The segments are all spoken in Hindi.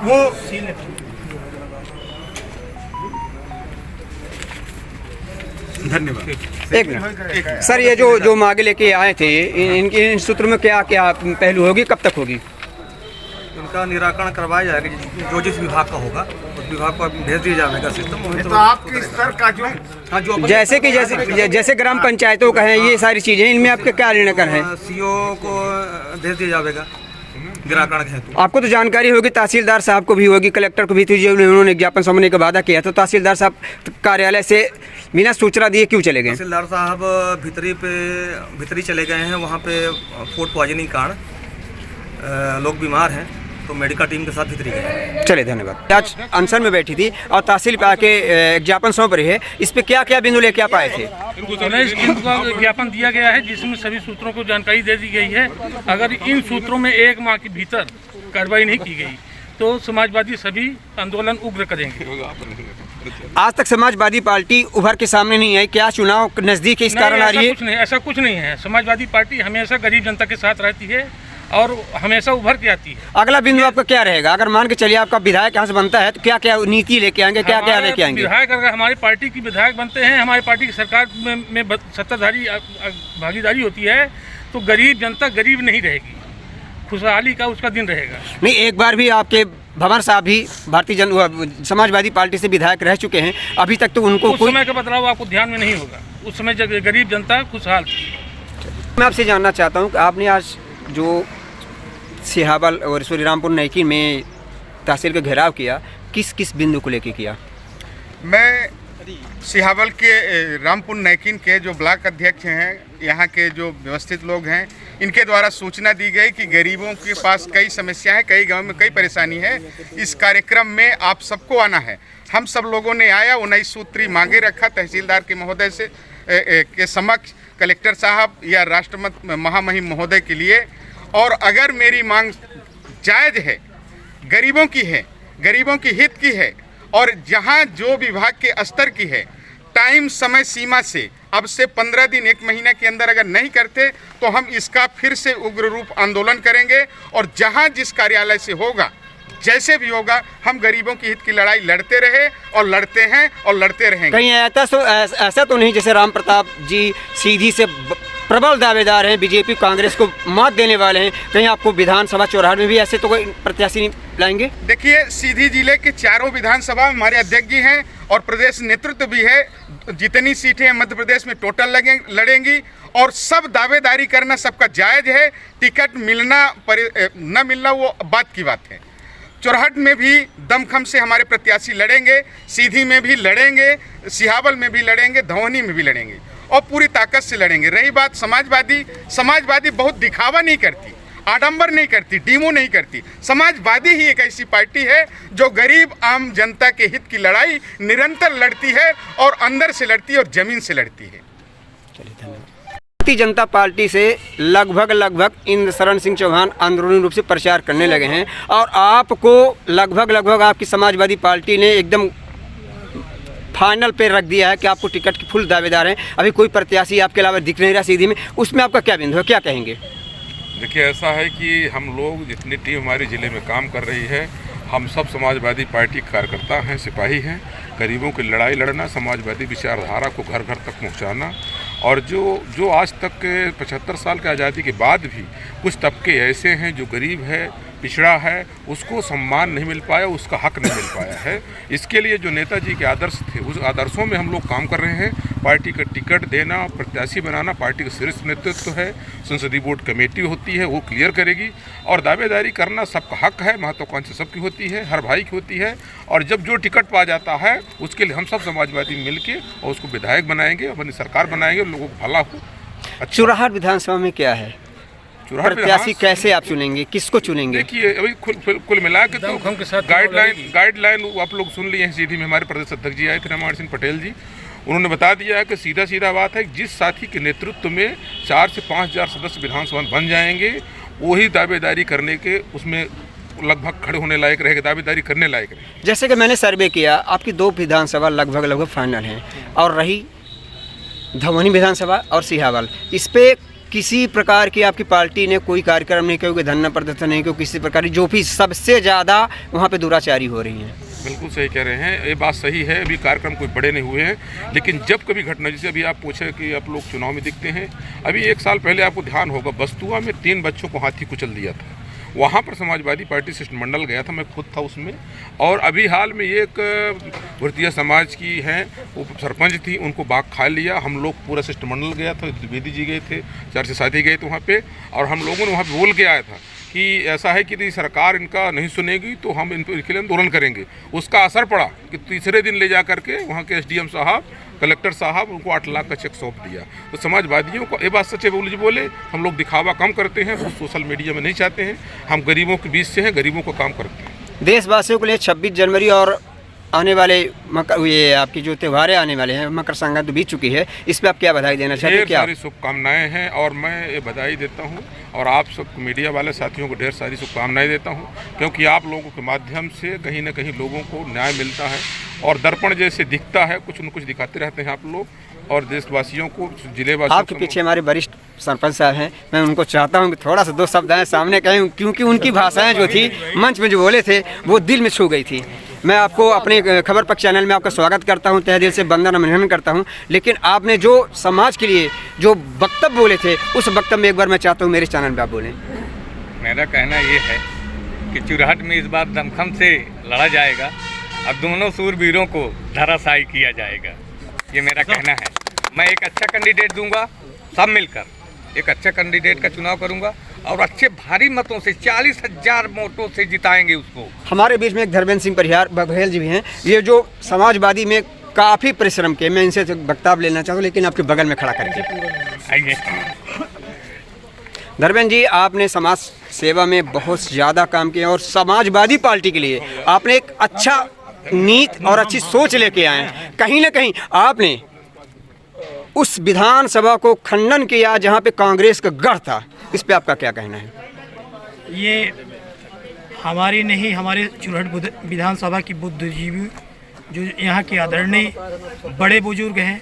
वो धन्यवाद। एक मिनट सर, ये जो मांगे लेके आए थे, इनके इन सूत्रों में क्या क्या पहलू होगी, कब तक होगी? उनका निराकरण करवाया जाएगा, जो जिस विभाग का होगा उस विभाग को भेज दिया जाएगा सिस्टम। तो आपके स्तर का जो हाँ, जो जैसे कि जैसे ग्राम पंचायतों का है, ये सारी चीजें, इनमें आपके क्या निर्णय है? सीओ को भेज दिया जाएगा निराकरण के हेतु। आपको तो जानकारी होगी, तहसीलदार साहब को भी होगी, कलेक्टर को भी थी, जो उन्होंने ज्ञापन सौंपने का वादा किया, तो तहसीलदार साहब कार्यालय से बिना सूचना दिए क्यों चले गए? तहसीलदार साहब भीतरी चले गए हैं, वहाँ पे फूड पॉइजनिंग कारण लोग बीमार हैं, तो मेडिकल टीम के साथ भीतरी गए। चले, धन्यवाद। आज अनशन में बैठी थी और तहसील पे आके ज्ञापन सौंप रही है, इस पे क्या क्या बिंदु लेके आप आए थे? इनको ज्ञापन दिया गया है जिसमें सभी सूत्रों को जानकारी दे दी गई है। अगर इन सूत्रों में 1 माह के भीतर कार्रवाई नहीं की गई तो समाजवादी सभी आंदोलन उग्र करेंगे। आज तक समाजवादी पार्टी उभर के सामने नहीं आई, क्या चुनाव नजदीक है इस कारण आ रही है? कुछ नहीं, ऐसा कुछ नहीं है। समाजवादी पार्टी हमेशा गरीब जनता के साथ रहती है और हमेशा उभर के आती है। अगला बिंदु आपका क्या रहेगा? अगर मान के चलिए आपका विधायक यहाँ से बनता है तो क्या क्या नीति लेके आएंगे, क्या क्या लेके आएंगे? विधायक अगर हमारी पार्टी की विधायक बनते हैं, हमारी पार्टी की सरकार में सत्ताधारी भागीदारी होती है, तो गरीब जनता गरीब नहीं रहेगी, खुशहाली का उसका दिन रहेगा। नहीं, एक बार भी आपके भंवर साहब भी समाजवादी पार्टी से विधायक रह चुके हैं, अभी तक तो उनको उस समय का बदलाव आपको ध्यान में नहीं होगा। उस समय जब गरीब जनता खुशहाल थी। मैं आपसे जानना चाहता हूँ कि आपने आज जो सिहावल और श्रीरामपुर नैकी में तहसील का घेराव किया, किस किस बिंदु को लेके किया? मैं सिहावल के रामपुर नैकिन के जो ब्लॉक अध्यक्ष हैं, यहाँ के जो व्यवस्थित लोग हैं, इनके द्वारा सूचना दी गई कि गरीबों के पास कई समस्या है, कई गांव में कई परेशानी है, इस कार्यक्रम में आप सबको आना है। हम सब लोगों ने आया, 19 सूत्री मांगे रखा तहसीलदार के महोदय से के समक्ष, कलेक्टर साहब या राष्ट्रमत महामहिम महोदय के लिए। और अगर मेरी मांग जायज़ है, गरीबों की है, गरीबों की हित की है, और जहां जो विभाग के स्तर की है, टाइम समय सीमा से अब से 15 दिन 1 महीना के अंदर अगर नहीं करते तो हम इसका फिर से उग्र रूप आंदोलन करेंगे। और जहां जिस कार्यालय से होगा, जैसे भी होगा, हम गरीबों की हित की लड़ाई लड़ते रहे और लड़ते हैं और लड़ते रहेंगे। कहीं ऐसा तो नहीं जैसे राम प्रताप जी सीधी से प्रबल दावेदार हैं, बीजेपी कांग्रेस को मात देने वाले हैं, कहीं आपको विधानसभा चौराहा में भी ऐसे तो कोई प्रत्याशी नहीं लाएंगे? देखिए, सीधी जिले के चारों विधानसभा में हमारे अध्यक्ष जी हैं और प्रदेश नेतृत्व भी है। जितनी सीटें मध्य प्रदेश में टोटल लड़ेंगी और सब दावेदारी करना सबका जायज़ है। टिकट मिलना न मिलना वो बात की बात है। चौराहट में भी दमखम से हमारे प्रत्याशी लड़ेंगे, सीधी में भी लड़ेंगे, सिहावल में भी लड़ेंगे, धौनी में भी लड़ेंगे और पूरी ताकत से लड़ेंगे। रही बात समाजवादी बहुत दिखावा नहीं करती, आडंबर नहीं करती, डीमो नहीं करती। समाजवादी ही एक ऐसी पार्टी है जो गरीब आम जनता के हित की लड़ाई निरंतर लड़ती है और अंदर से लड़ती है और जमीन से लड़ती है। चलिए, धन्यवाद। भारतीय जनता पार्टी से लगभग इंद्र शरण सिंह चौहान अंदरूनी रूप से प्रचार करने लगे हैं और आपको लगभग आपकी समाजवादी पार्टी ने एकदम फाइनल पे रख दिया है कि आपको टिकट की फुल दावेदार हैं। अभी कोई प्रत्याशी आपके अलावा दिख नहीं रहा सीधी में, उसमें आपका क्या बिंदु है, क्या कहेंगे? देखिए, ऐसा है कि हम लोग जितनी टीम हमारे ज़िले में काम कर रही है, हम सब समाजवादी पार्टी के कार्यकर्ता हैं, सिपाही हैं। गरीबों की लड़ाई लड़ना, समाजवादी विचारधारा को घर घर तक पहुंचाना, और जो आज तक के 75 साल की आज़ादी के बाद भी कुछ तबके ऐसे हैं जो गरीब है, पिछड़ा है, उसको सम्मान नहीं मिल पाया, उसका हक नहीं मिल पाया है। इसके लिए जो नेताजी के आदर्श थे, उस आदर्शों में हम लोग काम कर रहे हैं। पार्टी का टिकट देना, प्रत्याशी बनाना पार्टी का शीर्ष नेतृत्व है, संसदीय बोर्ड कमेटी होती है, वो क्लियर करेगी। और दावेदारी करना सबका हक है, महत्वाकांक्षा सबकी होती है, हर भाई की होती है। और जब जो टिकट पा जाता है उसके लिए हम सब समाजवादी मिलके और उसको विधायक बनाएंगे, अपनी सरकार बनाएंगे, लोगों को भला हो। चौराहा विधानसभा में क्या है, प्रत्याशी कैसे आप चुनेंगे, किसको चुनेंगे? देखिए, अभी कुल मिला के तो गाइडलाइन आप लोग सुन लिए हैं। सीधी में हमारे प्रदेश अध्यक्ष जी आए थे, रामायण सिंह पटेल जी, उन्होंने बता दिया है कि सीधा बात है, जिस साथी के नेतृत्व में 4 से 5 हज़ार सदस्य विधानसभा बन जाएंगे, वही दावेदारी करने के उसमें लगभग खड़े होने लायक रहेगा, दावेदारी करने लायक रहेगा। जैसे कि मैंने सर्वे किया, आपकी 2 विधानसभा लगभग फाइनल हैं और रही धवनी विधानसभा और सिहावल, इस पे किसी प्रकार की आपकी पार्टी ने कोई कार्यक्रम नहीं किया, कोई धरना प्रदर्शन नहीं किया, किसी प्रकार की, जो भी सबसे ज़्यादा वहाँ पे दुराचारी हो रही हैं? बिल्कुल सही कह रहे हैं, ये बात सही है। अभी कार्यक्रम कोई बड़े नहीं हुए हैं, लेकिन जब कभी घटना, जैसे अभी आप पूछे कि आप लोग चुनाव में दिखते हैं, अभी 1 साल पहले आपको ध्यान होगा बस्तुआ में 3 बच्चों को हाथी कुचल दिया था। वहाँ पर समाजवादी पार्टी शिष्टमंडल गया था, मैं खुद था उसमें। और अभी हाल में एक भरतीय समाज की हैं, वो सरपंच थी, उनको बाघ खा लिया। हम लोग पूरा शिष्टमंडल गया था, द्विवेदी जी गए थे, 4 से साथी गए थे वहाँ पे, और हम लोगों ने वहाँ पे बोल के आया था कि ऐसा है कि यदि सरकार इनका नहीं सुनेगी तो हम इनके लिए आंदोलन करेंगे। उसका असर पड़ा कि तीसरे दिन ले जा करके वहाँ के SDM साहब, कलेक्टर साहब, उनको 8 लाख का चेक सौंप दिया। तो समाजवादियों को ये बात सच्चे बोले, हम लोग दिखावा कम करते हैं, वो सोशल मीडिया में नहीं चाहते हैं। हम गरीबों के बीच से हैं, गरीबों को काम करते हैं। देशवासियों के लिए 26 जनवरी और आने वाले ये आपकी जो त्यौहारें आने वाले हैं, मकर संक्रांति बीत चुकी है, इस पे आप क्या बधाई देना चाहते हैं? ढेर सारी शुभकामनाएं हैं, और मैं ये बधाई देता हूं, और आप सब मीडिया वाले साथियों को ढेर सारी शुभकामनाएं देता हूं, क्योंकि आप लोगों के माध्यम से कहीं ना कहीं लोगों को न्याय मिलता है, और दर्पण जैसे दिखता है, कुछ न कुछ दिखाते रहते हैं आप लोग, और देशवासियों को, जिलेवासियों आपके पीछे हमारे वरिष्ठ सरपंच साहब हैं, मैं उनको चाहता हूं कि थोड़ा सा 2 शब्द आए सामने कहें, क्योंकि उनकी भाषाएं जो थी मंच में जो बोले थे वो दिल में छू गई थी। मैं आपको अपने खबर पक्ष चैनल में आपका स्वागत करता हूं, तहे दिल से वंदन अभिनंदन करता हूं, लेकिन आपने जो समाज के लिए जो वक्तव्य बोले थे, उस वक्तव्य में एक बार मैं चाहता हूं मेरे चैनल में आप बोलें। मेरा कहना ये है कि चुरहट में इस बार दमखम से लड़ा जाएगा और दोनों सूरवीरों को धराशायी किया जाएगा, ये मेरा कहना है। मैं एक अच्छा कैंडिडेट दूंगा, सब मिलकर एक अच्छा कैंडिडेट का चुनाव करूंगा, और अच्छे भारी मतों से 40,000 वोटों से जिताएंगे उसको। हमारे बीच में एक धर्मेंद्र सिंह परिहार बघेल जी भी हैं, ये जो समाजवादी में काफ़ी परिश्रम किए, मैं इनसे वक्तव्य लेना चाहता हूँ, लेकिन आपके बगल में खड़ा करके। आइए। धर्मेंद्र जी, आपने समाज सेवा में बहुत ज़्यादा काम किया, और समाजवादी पार्टी के लिए आपने एक अच्छा नीति और अच्छी सोच लेके आए हैं। कहीं ना कहीं आपने उस विधानसभा को खंडन किया जहाँ पे कांग्रेस का गढ़ था, इस पे आपका क्या कहना है? ये हमारी नहीं, हमारे चुरहट विधानसभा की बुद्धिजीवी जो यहाँ के आदरणीय बड़े बुजुर्ग हैं,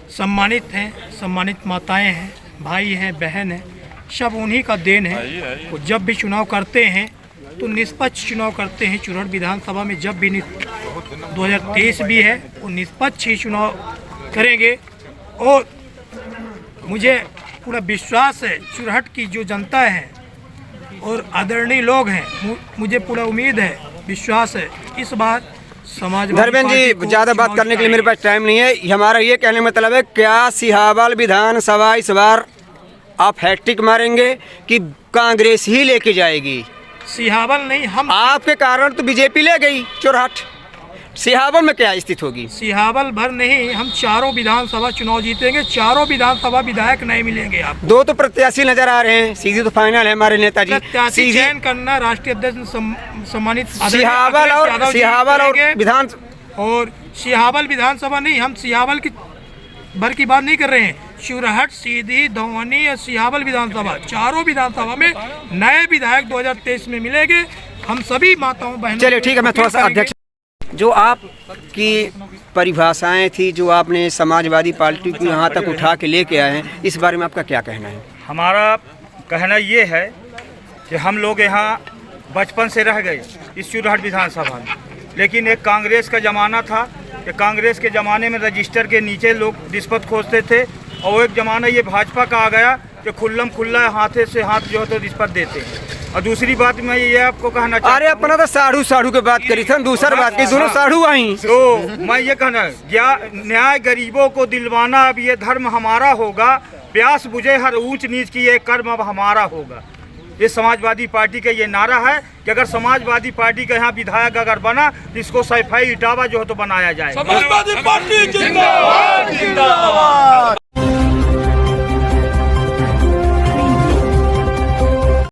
सम्मानित हैं, सम्मानित माताएं हैं, भाई हैं, बहन हैं, सब उन्हीं का देन है। वो जब भी चुनाव करते हैं तो निष्पक्ष चुनाव करते हैं। चुरहट विधानसभा में जब भी 2023 भी है, वो निष्पक्ष ही चुनाव करेंगे, और मुझे पूरा विश्वास है चुरहट की जो जनता है और आदरणीय लोग हैं, मुझे पूरा उम्मीद है, विश्वास है इस बार समाजवादी। धर्मेंद्र जी, ज़्यादा बात करने के लिए मेरे पास टाइम नहीं है। हमारा ये कहने का मतलब है, क्या सिहावल विधानसभा इस बार आप हैट्रिक मारेंगे कि कांग्रेस ही लेके जाएगी? सिहावल नहीं, हम आपके कारण तो बीजेपी ले गई चुरहट, सिहावल में क्या स्थिति होगी? सिहावल भर नहीं, हम चारों विधानसभा चुनाव जीतेंगे, चारों विधानसभा विधायक नहीं मिलेंगे आपको। 2 तो प्रत्याशी नजर आ रहे हैं, सीधी तो फाइनल है हमारे नेताजी। प्रत्याशी चयन करना राष्ट्रीय अध्यक्ष सम्मानित सिहावल और विधान, और सिहावल विधानसभा नहीं, हम सिहावल की भर की बात नहीं कर रहे हैं। चुरहट, सीधी, धौवनी और सिहावल विधानसभा, चारों विधानसभा में नए विधायक 2023 में मिलेंगे। हम सभी माताओं बहनों। चलिए ठीक है, मैं थोड़ा सा अध्यक्ष, जो आपकी परिभाषाएं थी, जो आपने समाजवादी पार्टी को यहाँ तक उठा के लेके आए हैं, इस बारे में आपका क्या कहना है? हमारा कहना ये है कि हम लोग यहाँ बचपन से रह गए इस चुरहट विधानसभा में, लेकिन एक कांग्रेस का ज़माना था कि कांग्रेस के ज़माने में रजिस्टर के नीचे लोग रिश्वत खोजते थे, और एक ज़माना ये भाजपा का आ गया कि खुल्लम खुल्ला हाथे से हाथ जो है तो रिश्वत देते हैं। और दूसरी बात मैं ये आपको कहना चाहता हूं, अरे अपना तो साढ़ू के बात करी था, दूसरा बात की, दोनों साढ़ू आई। तो मैं ये कहना, न्याय गरीबों को दिलवाना अब ये धर्म हमारा होगा, प्यास बुझे हर ऊंच नीच की ये कर्म अब हमारा होगा। ये समाजवादी पार्टी का ये नारा है कि अगर समाजवादी पार्टी का यहाँ विधायक अगर बना तो इसको सैफई इटावा जो है तो बनाया जाए। समाजवादी पार्टी जिंदाबाद, जिंदाबाद।